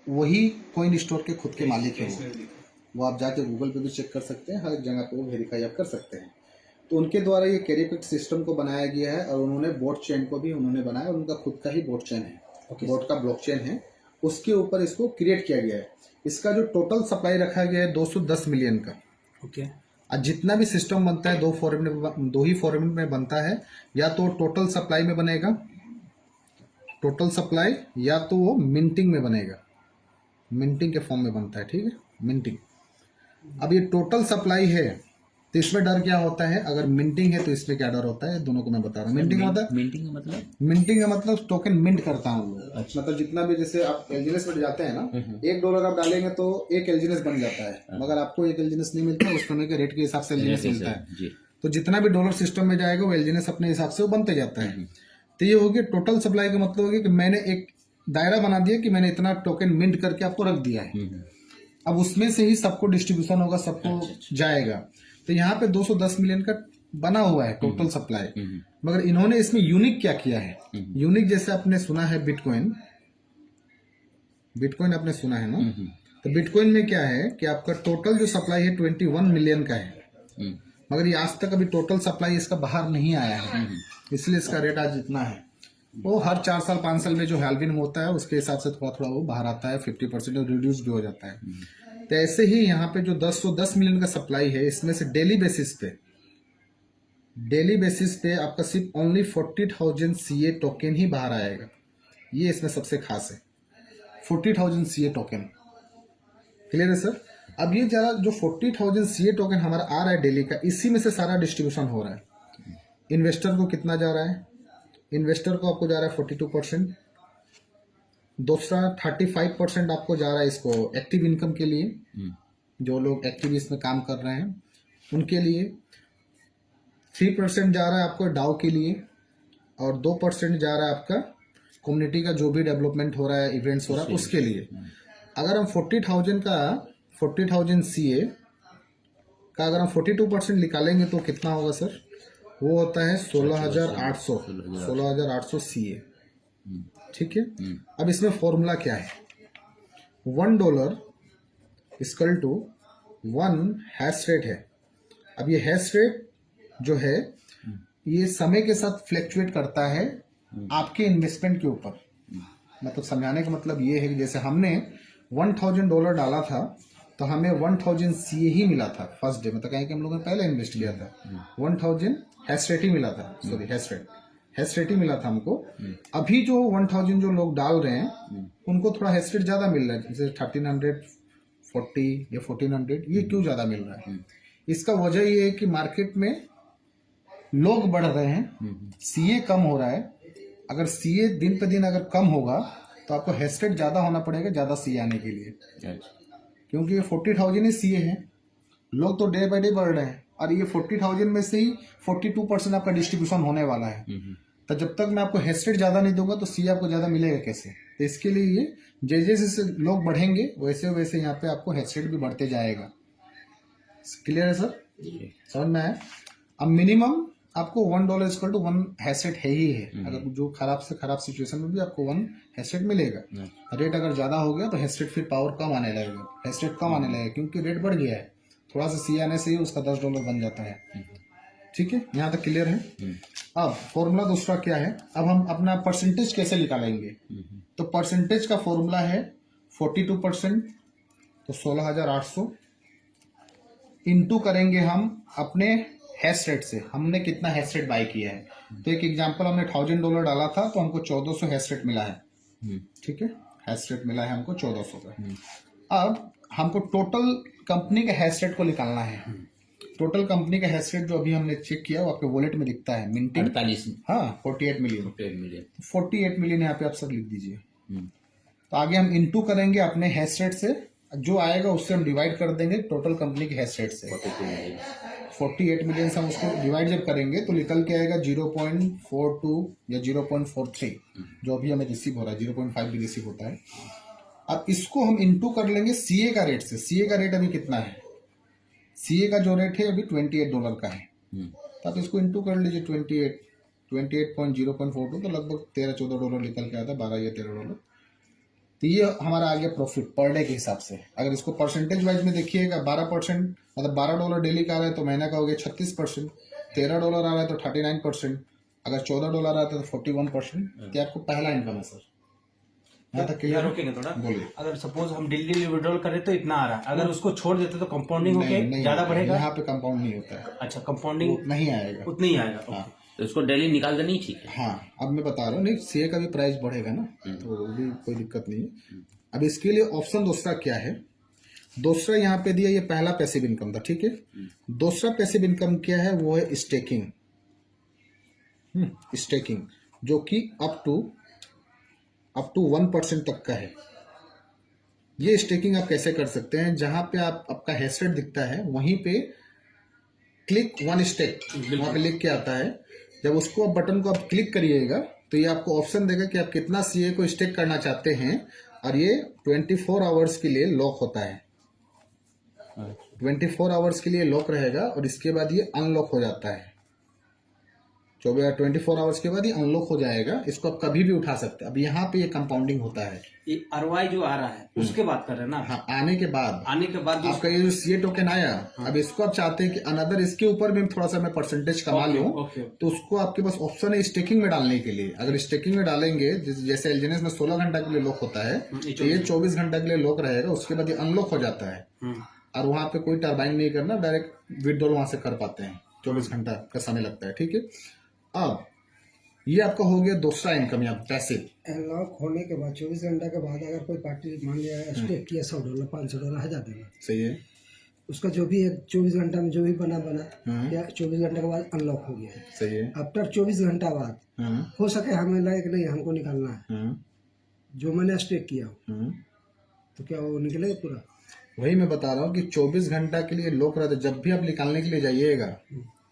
वही coin store के खुद के मालिक हैं वो आप जाके गूगल पे भी चेक कर सकते हैं, हर जगह पे वो वेरीफाई आप कर सकते हैं। तो उनके द्वारा ये कैरीपेक्स सिस्टम को बनाया गया है और उन्होंने बोट चेन को भी उन्होंने बनाया और उनका खुद का ही बोट चेन है, बोट का ब्लॉकचेन है, उसके ऊपर इसको क्रिएट किया गया है। इसका जो टोटल सप्लाई रखा गया है 210 मिलियन का। ओके। आज जितना भी सिस्टम बनता है दो ही फॉर्मेट में बनता है, या तो टोटल सप्लाई में बनेगा, टोटल सप्लाई, या तो वो मिंटिंग में बनेगा, मिंटिंग के फॉर्म में बनता है, ठीक है, मिंटिंग। अब ये टोटल सप्लाई है तो इसमें डर क्या होता है, अगर मिंटिंग है तो इसमें क्या डर होता है, दोनों को मैं बता रहा हूँ। मिंटिंग मिंटिंग का मतलब टोकन मिंट करता हूँ लोग। अच्छा। मतलब जितना भी, जैसे आप एलजीनेस में जाते हैं ना, $1 आप डालेंगे तो एक एलजीनेस बन जाता है, मगर आपको एक एलजीनेस नहीं मिलता, उस समय के रेट के हिसाब से एलजीनेस मिलता है। तो जितना भी डॉलर सिस्टम में जाएगा वो एलजीनेस अपने हिसाब से वो बनते जाता है। तो ये हो गया टोटल सप्लाई का मतलब हो गया कि मैंने एक दायरा बना दिया कि मैंने इतना टोकन मिंट करके आपको रख दिया है, अब उसमें से ही सबको डिस्ट्रीब्यूशन होगा, सबको जाएगा। तो यहाँ पे 210 मिलियन का बना हुआ है टोटल सप्लाई, मगर इन्होंने इसमें यूनिक क्या किया है, यूनिक जैसे आपने सुना है बिटकॉइन, बिटकॉइन आपने सुना है ना, तो बिटकॉइन में क्या है कि आपका टोटल जो सप्लाई है 21 मिलियन का है, मगर ये आज तक अभी टोटल सप्लाई इसका बाहर नहीं आया है, इसलिए इसका रेट आज इतना है। वो हर 4 साल 5 साल में जो हैल्विंग होता है उसके हिसाब से थोड़ा थोड़ा वो बाहर आता है, 50% और रिड्यूस भी हो जाता है। तो ऐसे ही यहाँ पे जो 10 मिलियन का सप्लाई है, इसमें से डेली बेसिस पे आपका सिर्फ ओनली 40,000 CA टोकन ही बाहर आएगा। ये इसमें सबसे खास है, 40,000 CA टोकन। क्लियर है सर? अब ये जरा जो 40,000 CA टोकन हमारा आ रहा है डेली का, इसी में से सारा डिस्ट्रीब्यूशन हो रहा है। इन्वेस्टर को कितना जा रहा है, इन्वेस्टर को आपको जा रहा है 42%, दूसरा 35% आपको जा रहा है इसको एक्टिव इनकम के लिए, जो लोग एक्टिव इसमें काम कर रहे हैं उनके लिए, 3% जा रहा है आपको डाउ के लिए, और 2% जा रहा है आपका कम्युनिटी का जो भी डेवलपमेंट हो रहा है, इवेंट्स हो रहा है उसके लिए। अगर हम 40,000 CA का अगर हम 42% निकालेंगे तो कितना होगा सर, वो होता है 16,800 CA, ठीक है। अब इसमें फॉर्मूला क्या है, $1 इक्वल टू 1 हैश रेट है। अब ये हैश रेट जो है ये समय के साथ फ्लैक्चुएट करता है आपके इन्वेस्टमेंट के ऊपर। मतलब समझाने का मतलब ये है कि जैसे हमने $1,000 डाला था तो हमें 1,000 CA ही मिला था फर्स्ट डे, मतलब कहें कि हम लोगों ने पहले इन्वेस्ट किया था, 1,000 हैश रेट ही मिला था, सॉरी हैश रेट ही मिला था हमको। अभी जो 1,000 जो लोग डाल रहे हैं उनको थोड़ा हैश रेट ज्यादा मिल रहा है, जैसे 1,340 या 1,400। ये क्यों ज्यादा मिल रहा है, इसका वजह ये है कि मार्केट में लोग बढ़ रहे हैं, CA कम हो रहा है। अगर CA दिन पे दिन अगर कम होगा तो आपको हैश रेट ज्यादा होना पड़ेगा ज्यादा CA आने के लिए, क्योंकि ये 40,000 ही CA है, लोग तो डे बाय डे बढ़ रहे हैं, और ये 40,000 में से ही 42% आपका डिस्ट्रीब्यूशन होने वाला है। तो जब तक मैं आपको हैश रेट ज्यादा नहीं दूंगा तो CA आपको ज्यादा मिलेगा कैसे। तो इसके लिए ये जैसे जैसे लोग बढ़ेंगे वैसे वैसे यहाँ पे आपको हैश रेट भी बढ़ते जाएगा। क्लियर है सर, समझ में आया? अब मिनिमम आपको $1 इक्वल टू 1 हैश रेट है ही है, अगर जो खराब से खराब सिचुएशन में भी आपको 1 हैश रेट मिलेगा। रेट अगर ज्यादा हो गया तो हैश रेट फिर पावर कम आने लगेगा, हैश रेट कम आने लगेगा क्योंकि रेट बढ़ गया है, थोड़ा सा CA आने से ही उसका $10 बन जाता है। ठीक है, यहाँ तक क्लियर है? अब फॉर्मूला दूसरा क्या है, अब हम अपना परसेंटेज कैसे निकालेंगे। तो परसेंटेज का फॉर्मूला है 42%, तो 16,800 इंटू करेंगे हम अपने हैश रेट से, हमने कितना हैश रेट बाय किया है। तो एक एग्जांपल, हमने $1,000 डाला था तो हमको 1,400 हैश रेट मिला है, ठीक है, हैश रेट मिला है हमको 1,400 का। अब हमको टोटल कंपनी के हैश रेट को निकालना है। टोटल कंपनी का हैश रेट जो अभी हमने चेक किया वो आपके वॉलेट में दिखता है, मिंटिंग 48, हाँ 48 मिलियन 48 मिलियन यहाँ पे आप सब लिख दीजिए। तो आगे हम इंटू करेंगे अपने हैश रेट से, जो आएगा उससे हम डिवाइड कर देंगे टोटल कंपनी के हैश रेट से। 48 मिलियन से हम उसको डिवाइड जब करेंगे तो निकल के आएगा 0.42 या 0.43, जो अभी हमें रिसीव हो रहा है, 0.5 भी रिसीव होता है। अब इसको हम इंटू कर लेंगे CA का रेट से। CA का रेट अभी कितना है, CA का जो रेट है अभी $28 का है, तो आप इसको इंटू कर लीजिए 28.0.42, तो लगभग $13-14 निकल के आता है, $12 या $13। तो ये हमारा आ गया प्रॉफिट पर डे के हिसाब से। अगर इसको परसेंटेज वाइज में देखिएगा 12%, मतलब $12 डेली का आ रहा है तो महीना का हो गया 36%, $13 आ रहा है तो 39%, अगर $14 आ रहा है तो 41%। ये आपको पहला इनकम है सर। यहाँ तक क्लियर? रोकेंगे थोड़ा। बोलिए। अगर सपोज हम डेली विड्रॉल करें तो इतना आ रहा है, अगर उसको छोड़ देते तो कंपाउंडिंग होके ज्यादा बढ़ेगा। यहाँ पे कंपाउंड नहीं होता है। अच्छा, कंपाउंडिंग नहीं आएगा, उतना ही आएगा। हाँ। तो इसको डेली निकाल देनी चाहिए। हाँ, अब मैं बता रहा हूँ, नहीं सीए का भी प्राइस बढ़ेगा ना, तो वो भी कोई दिक्कत नहीं है। अब इसके लिए ऑप्शन दूसरा क्या है, दूसरा यहाँ पे दिया, ये पहला पैसिव इनकम था, ठीक है। दूसरा पैसिव इनकम क्या है, वो है स्टेकिंग। स्टेकिंग जो कि अप टू 1% तक का है। ये स्टेकिंग आप कैसे कर सकते हैं, जहां पे आपका हैश रेट दिखता है वहीं पे क्लिक वन स्टेक, वहां पे लिख के आता है। जब उसको आप बटन को आप क्लिक करिएगा तो ये आपको ऑप्शन देगा कि आप कितना सीए को स्टेक करना चाहते हैं, और ये 24 आवर्स के लिए लॉक होता है। 24 आवर्स के लिए लॉक रहेगा और इसके बाद ये अनलॉक हो जाता है। 24 आवर्स के बाद ये अनलॉक हो जाएगा। इसको आप कभी भी उठा सकते हैं। अब यहाँ पे ये कंपाउंडिंग होता है। ये आरवाई जो आ रहा है उसके बात कर रहे हैं ना? हाँ, आने के बाद आपका ये जो सीए टोकन आया, अब इसको आप चाहते हैं कि अनदर इसके ऊपर भी थोड़ा सा मैं परसेंटेज कमा लूं, तो उसको आपके पास ऑप्शन है स्टेकिंग में डालने के लिए। अगर स्टेकिंग में डालेंगे, जैसे एलजीएनएस में 16 घंटा के लिए लॉक होता है, तो ये 24 घंटा के लिए लॉक रहेगा। उसके बाद ये अनलॉक हो जाता है और वहां पे कोई टर्बाइन नहीं करना, डायरेक्ट विड्रॉल वहां से कर पाते हैं। 24 घंटा का समय लगता है, ठीक है। अब ये आपका हो गया दूसरा इनकम, यहाँ पैसिव। लॉक होने के बाद 24 घंटा के बाद अगर कोई पार्टी मान लिया स्टेक किया $100, $500, $1000, सही है। उसका जो भी है 24 घंटा में जो भी बना या 24 घंटे के बाद अनलॉक हो गया। सही है। आफ्टर 24 घंटा बाद हो सके हमें लगे कि नहीं हमको निकालना है, जो मैंने स्टेक किया हो, तो क्या वो निकलेगा पूरा? वही मैं बता रहा हूँ कि 24 घंटा के लिए लॉक रहता है। जब भी आप निकालने के लिए जाइएगा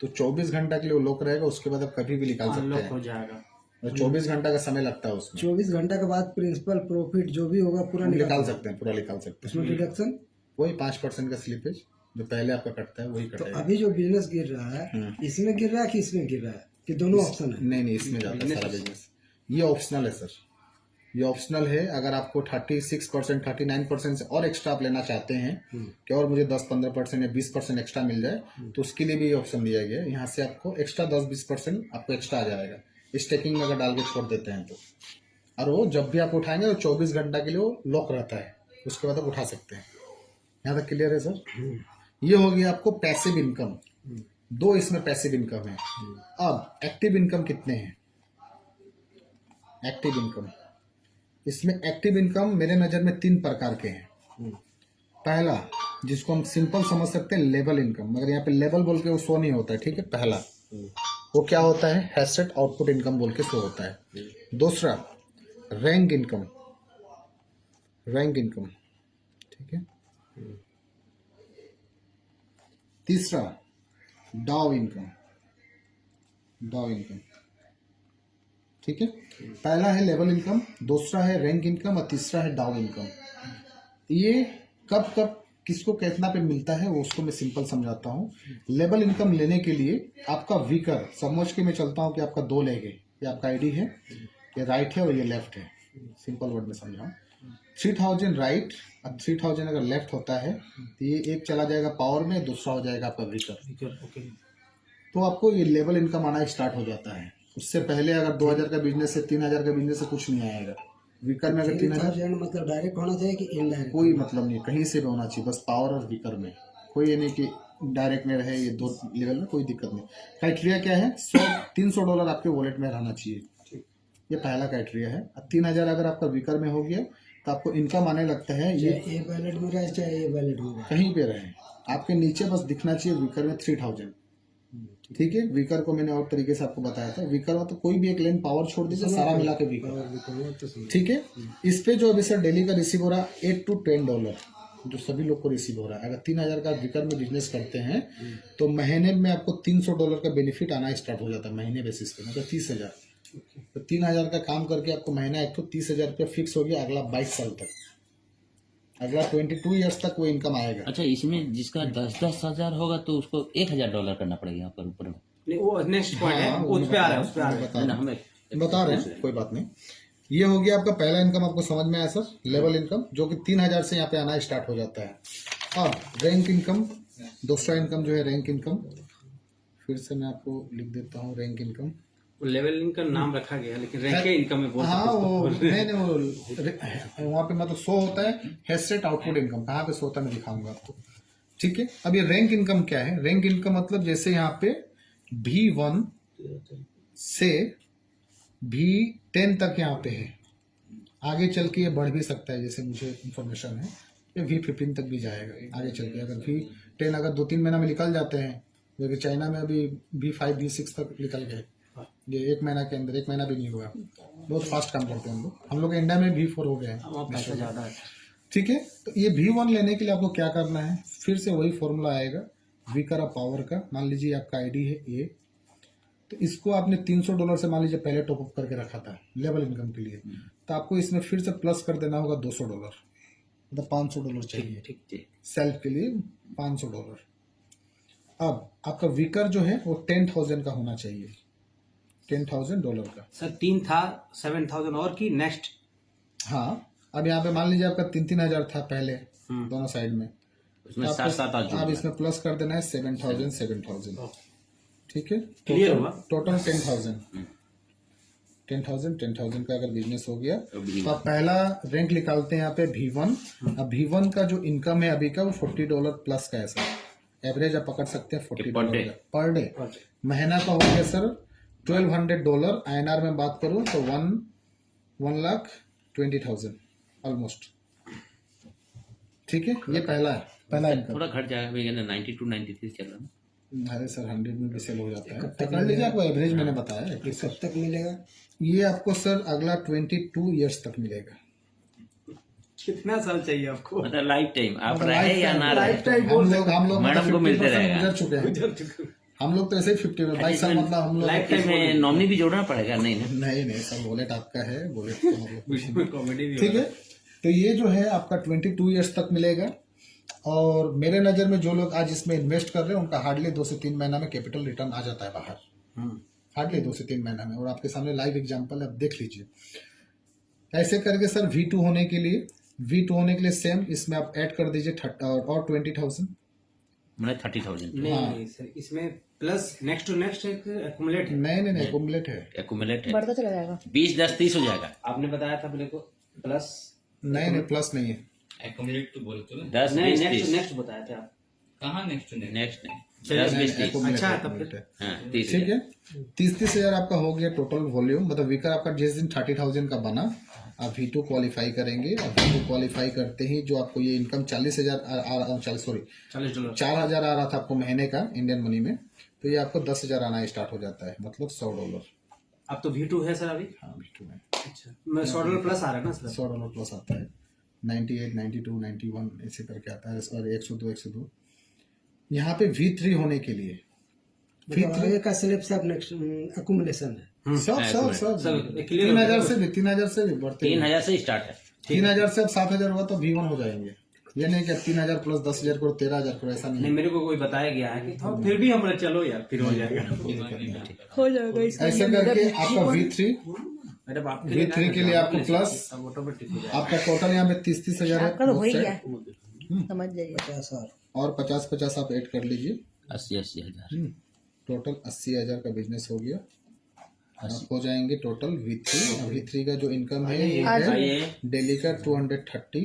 तो 24 घंटा के लिए वो लॉक रहेगा। उसके बाद आप कभी भी निकाल सकते हैं, हो जाएगा। और 24 घंटा का समय लगता है उसमें। 24 घंटा के बाद प्रिंसिपल प्रॉफिट जो भी होगा पूरा निकाल सकते हैं, पूरा निकाल सकते हैं। उसमें डिडक्शन वही 5% का स्लिपेज जो पहले आपका कटता है वही तो कटेगा। अभी जो बिजनेस गिर रहा है इसमें गिर रहा है कि इसमें गिर रहा है, कि दोनों ऑप्शन है? नहीं, इसमें जाता है सारा बिजनेस। ये ऑप्शनल है सर, ये ऑप्शनल है। अगर आपको 36%, 39% से और एक्स्ट्रा आप लेना चाहते हैं कि और मुझे 10-15% या 20% एक्स्ट्रा मिल जाए, तो उसके लिए भी ऑप्शन दिया गया है। यहाँ से आपको एक्स्ट्रा 10-20% आपको एक्स्ट्रा आ जाएगा, स्टेकिंग में अगर डाल के छोड़ देते हैं तो। और वो जब भी आप उठाएंगे तो 24 घंटा के लिए वो लॉक रहता है, उसके बाद आप उठा सकते हैं। यहाँ तक क्लियर है सर? ये हो गया आपको पैसिव इनकम। दो इसमें पैसिव इनकम है। अब एक्टिव इनकम कितने हैं? एक्टिव इनकम, इसमें एक्टिव इनकम मेरे नज़र में 3 प्रकार के हैं। पहला, जिसको हम सिंपल समझ सकते हैं, लेवल इनकम, मगर यहाँ पे लेवल बोल के वो शो नहीं होता है, ठीक है। पहला वो क्या होता है, हैशेट आउटपुट इनकम बोल के शो होता है। दूसरा रैंक इनकम, ठीक है। तीसरा डाउ इनकम, ठीक है। पहला है लेवल इनकम, दूसरा है रैंक इनकम और तीसरा है डाउ इनकम। ये कब किसको कितना पे मिलता है वो उसको मैं सिंपल समझाता हूँ। लेवल इनकम लेने के लिए आपका वीकर समझ के मैं चलता हूँ कि आपका 2 लेग है, ये आपका आईडी है, ये राइट है और ये लेफ्ट है। सिंपल वर्ड में समझाऊँ, 3000 राइट और 3000 अगर लेफ्ट होता है तो ये एक चला जाएगा पावर में, दूसरा हो जाएगा आपका वीकर। तो आपको ये लेवल इनकम आना स्टार्ट हो जाता है। उससे पहले अगर 2000 का बिजनेस से 3000 का बिजनेस से कुछ नहीं आएगा। वीकर में अगर 3000 मतलब डायरेक्ट होना चाहिए कि इनडायरेक्ट? कोई मतलब नहीं, कहीं से भी होना चाहिए, बस पावर और वीकर में। कोई ये नहीं कि डायरेक्ट में रहे, ये 2 लेवल में कोई दिक्कत नहीं। क्राइटेरिया क्या है, $300 आपके वॉलेट में रहना चाहिए, ये पहला क्राइटेरिया है। 3000 अगर आपका वीकर में हो गया तो आपको इनकम आने लगता है। ये वैलेट में रहे चाहे ये वैलेट में कहीं पे रहे, आपके नीचे बस दिखना चाहिए वीकर में 3000, ठीक है। वीकर को मैंने और तरीके से आपको बताया था। वीकर में तो कोई भी एक लाइन पावर छोड़ दीजिए, सारा मिला के वीकर, ठीक है। इस पे जो अभी सर डेली का रिसीव हो रहा है $8 to $10, जो सभी लोग को रिसीव हो रहा है। अगर 3000 का वीकर में बिजनेस करते हैं तो महीने में आपको $300 का बेनिफिट आना स्टार्ट हो जाता है, महीने बेसिस पे, मतलब 30,000। तो 3000 का काम करके आपको महीना एक तो 30,000 रुपया फिक्स हो गया अगला 22 साल तक, अगला 22 ईयर्स तक वो इनकम आएगा। अच्छा, इसमें जिसका 10-10 हजार होगा तो उसको $1000 करना पड़ेगा यहाँ पर ऊपर में? नहीं, वो नेक्स्ट पॉइंट है, उस पे आ रहा है, बता रहे हैं, कोई बात नहीं। ये हो गया आपका पहला इनकम, आपको समझ में आया सर, लेवल इनकम, जो कि 3000 से यहाँ पे आना स्टार्ट हो जाता है। अब रैंक इनकम, दूसरा इनकम जो है रैंक इनकम, फिर से मैं आपको लिख देता हूँ रैंक इनकम। लेवल का नाम रखा गया लेकिन रैंक के इनकम में बोल हाँ सकते वो हो। नहीं वो वहाँ पे मतलब शो होता है हेडसेट आउटपुट इनकम, कहाँ पे शो होता है मैं दिखाऊंगा आपको। ठीक है, अब ये रैंक इनकम क्या है? रैंक इनकम मतलब जैसे यहाँ पे V1 से V10 तक यहाँ पे है, आगे चल के ये बढ़ भी सकता है, जैसे मुझे इंफॉर्मेशन है ये V15 तक भी जाएगा आगे चल के। अगर V10 अगर 2-3 महीना में निकल जाते हैं, जैसे चाइना में अभी V5 V6 तक निकल गए, ये 1 महीना के अंदर, 1 महीना भी नहीं हुआ, बहुत फास्ट काम करते हैं हम लोग इंडिया में V4 हो गए वहाँ हैं। पैसा ज्यादा है। ठीक है, तो ये V1 लेने के लिए आपको क्या करना है, फिर से वही फॉर्मूला आएगा V का पावर का। मान लीजिए आपका आईडी है A, तो इसको आपने $300 से मान लीजिए पहले टॉपअप करके रखा था लेवल इनकम के लिए, तो आपको इसमें फिर से प्लस कर देना होगा $200, मतलब $500 चाहिए ठीक ठीक। सेल्फ के लिए $500। अब आपका वीकर जो है वो 10,000 का होना चाहिए, $10,000 का। सर 3 था 7,000 और की नेक्स्ट। हाँ, अब यहाँ पे मान लीजिए आपका 3,000 था पहले दोनों साइड में, उसमें तो आपको- 7,000 आप जुड़ इसमें प्लस कर देना है 7,000। ठीक है, Clear हुआ? टोटल 10,000 का अगर बिजनेस हो गया तो तो आप पहला रैंक निकालते हैं यहाँ पे V1। अब V1 का जो इनकम है अभी का वो $40 प्लस का है सर, एवरेज आप पकड़ सकते हैं $40 का पर डे। महीना का हो गया सर $1,200, INR में बात करूं तो 1,20,000 ऑलमोस्ट। ठीक है, ये पहला है, पहला इनकम। थोड़ा घट जाएगा, अभी 92 93 चल रहा है। अरे सर 100 में भी सेल हो जाता है, पकड़ लीजिए, आपको एवरेज मैंने बताया है। ये कब तक मिलेगा? ये आपको सर अगला 22 ईयर्स तक मिलेगा। कितना साल चाहिए आपको? मतलब लाइफ टाइम आप मतलब रहे या ना रहे, हम लोग मैडम को मिलते रहेगा। गुजर चुके हैं हम लोग, तो ऐसे ही 22 साल मतलब हम लोग। लाइफ टाइम में नॉमिनी भी जोड़ना पड़ेगा? नहीं ना, नहीं सर, बुलेट आपका है, बुलेट तो हम लोग कॉमेडी भी ठीक है। तो ये जो है आपका 22 ईयर्स तक मिलेगा। और मेरे नज़र में जो लोग आज इसमें इन्वेस्ट कर रहे हैं उनका हार्डली 2 से 3 महीना में कैपिटल रिटर्न आ जाता है बाहर, हार्डली 2 से 3 महीना में। और आपके सामने लाइव एग्जांपल है, आप देख लीजिए। ऐसे करके सर V2 होने के लिए सेम इसमें आप ऐड कर दीजिए और 20,000, मतलब 30,000 नहीं सर, इसमें प्लस नेक्स्ट टू नेक्स्ट एक एक्यूमुलेट है। नहीं एक्यूमुलेट है। एक्यूमुलेट है, बढ़ता चला जाएगा। 20 10 30 हो जाएगा। आपने बताया था मेरे को प्लस, नहीं प्लस नहीं है। एक्यूमुलेट तो बोलते हो 10 नहीं 20 नेक्स्ट 30 नेक्स्ट बताया था आप। कहाँ नेक्स्ट नेक्स्ट नेक्स्ट नहीं, चलिए, 10 20 30 accumulate अच्छा, है, तब accumulate है। हाँ 30 ठीक है, 30 हजार आपका हो गया टोटल वॉल्यूम। मतलब वीकर आपका जिस दिन 30,000 का बना, आप V2 क्वालिफाई करेंगे। और V2 क्वालिफाई करते ही जो आपको ये इनकम $40,000 4,000 आ रहा था आपको महीने का इंडियन मनी में, तो ये आपको 10,000 आना स्टार्ट हो जाता है, मतलब $100। अब तो V2 है सर अभी। हाँ V2 में अच्छा, मैं $100 प्लस आ रहा है ना सर। $100 प्लस आता है, 98 92 91 ऐसे करके आता है, और 102 यहाँ पे V3 होने के लिए मतलब आगे का स्लैब सब नेक्स्ट एक्यूमुलेशन है। सब क्लियर 3,000 से भी बढ़ते हैं। 3000 से स्टार्ट है। 3,000 से अब 7,000 हुआ तो V1 हो जाएंगे। ये नहीं कि 3,000 प्लस 10,000 करो 13,000 करो, ऐसा नहीं नहीं, मेरे को कोई बताया गया है कि तो फिर भी हमारा चलो यार फिर हो जाएगा। हो जाएगा इसका। ऐसे करके आपका V3 मैडम आपके V3 के लिए आपको प्लस ऑटोमेटिक हो जाएगा। आपका टोटल यहाँ पे 30,000 आपका तो हो ही है, गया, समझ जाइए। 50,000 और 50 आप ऐड कर लीजिए, 80 हजार टोटल 80,000 का बिजनेस हो गया। आप हो जाएंगे टोटल V3 का जो इनकम है वो है आइए डेली का 230